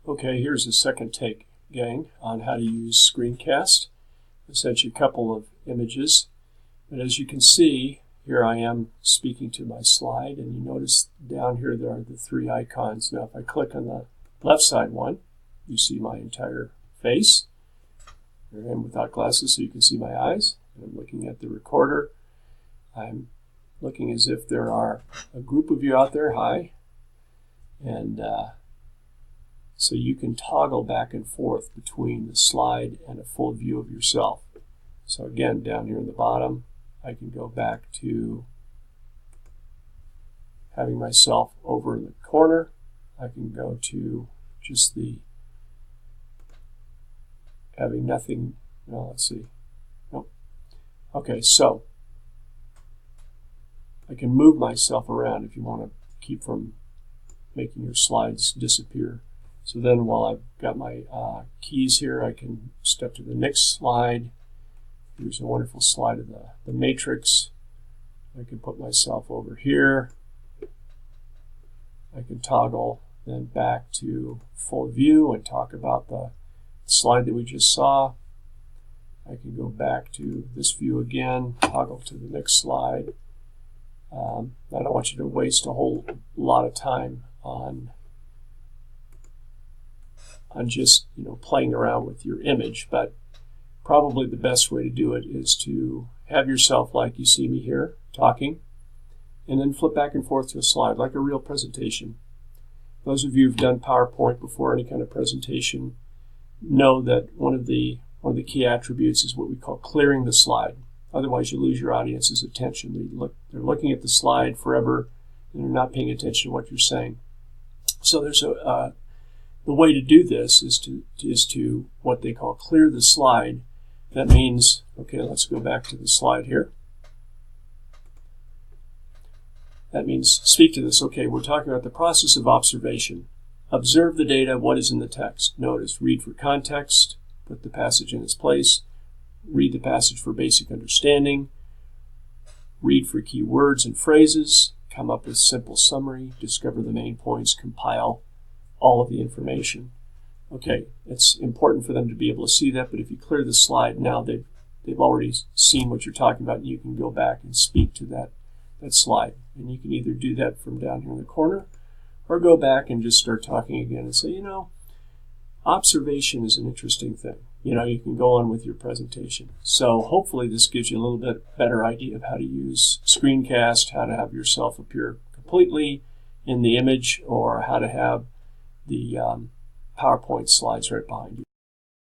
Okay, here's a second take, gang, on how to use screencast. I sent you a couple of images, but as you can see, here I am speaking to my slide, and you notice down here there are the three icons. Now if I click on the left side one, you see my entire face. Here I am without glasses so you can see my eyes. And I'm looking at the recorder. I'm looking as if there are a group of you out there. Hi. And so you can toggle back and forth between the slide and a full view of yourself. So again, down here in the bottom, I can go back to having myself over in the corner. I can go to just the having nothing. No, let's see. Nope. Okay, so I can move myself around if you want to keep from making your slides disappear. So then while I've got my keys here, I can step to the next slide. Here's a wonderful slide of the matrix. I can put myself over here. I can toggle then back to full view and talk about the slide that we just saw. I can go back to this view again, toggle to the next slide. I don't want you to waste a whole lot of time on just playing around with your image, but probably the best way to do it is to have yourself like you see me here talking, and then flip back and forth to a slide like a real presentation. Those of you who've done PowerPoint before, any kind of presentation, know that one of the key attributes is what we call clearing the slide. Otherwise you lose your audience's attention. They're looking at the slide forever and they're not paying attention to what you're saying. So there's the way to do this is to what they call clear the slide. That means, okay, let's go back to the slide here. That means speak to this. Okay, we're talking about the process of observation. Observe the data, what is in the text. Notice, read for context, put the passage in its place, read the passage for basic understanding, read for key words and phrases, come up with simple summary, discover the main points, compile all of the information. Okay, it's important for them to be able to see that, but if you clear the slide, now they've already seen what you're talking about, and you can go back and speak to that slide. And you can either do that from down here in the corner, or go back and just start talking again and say, observation is an interesting thing. You can go on with your presentation. So hopefully this gives you a little bit better idea of how to use screencast, how to have yourself appear completely in the image, or how to have the PowerPoint slides right behind you.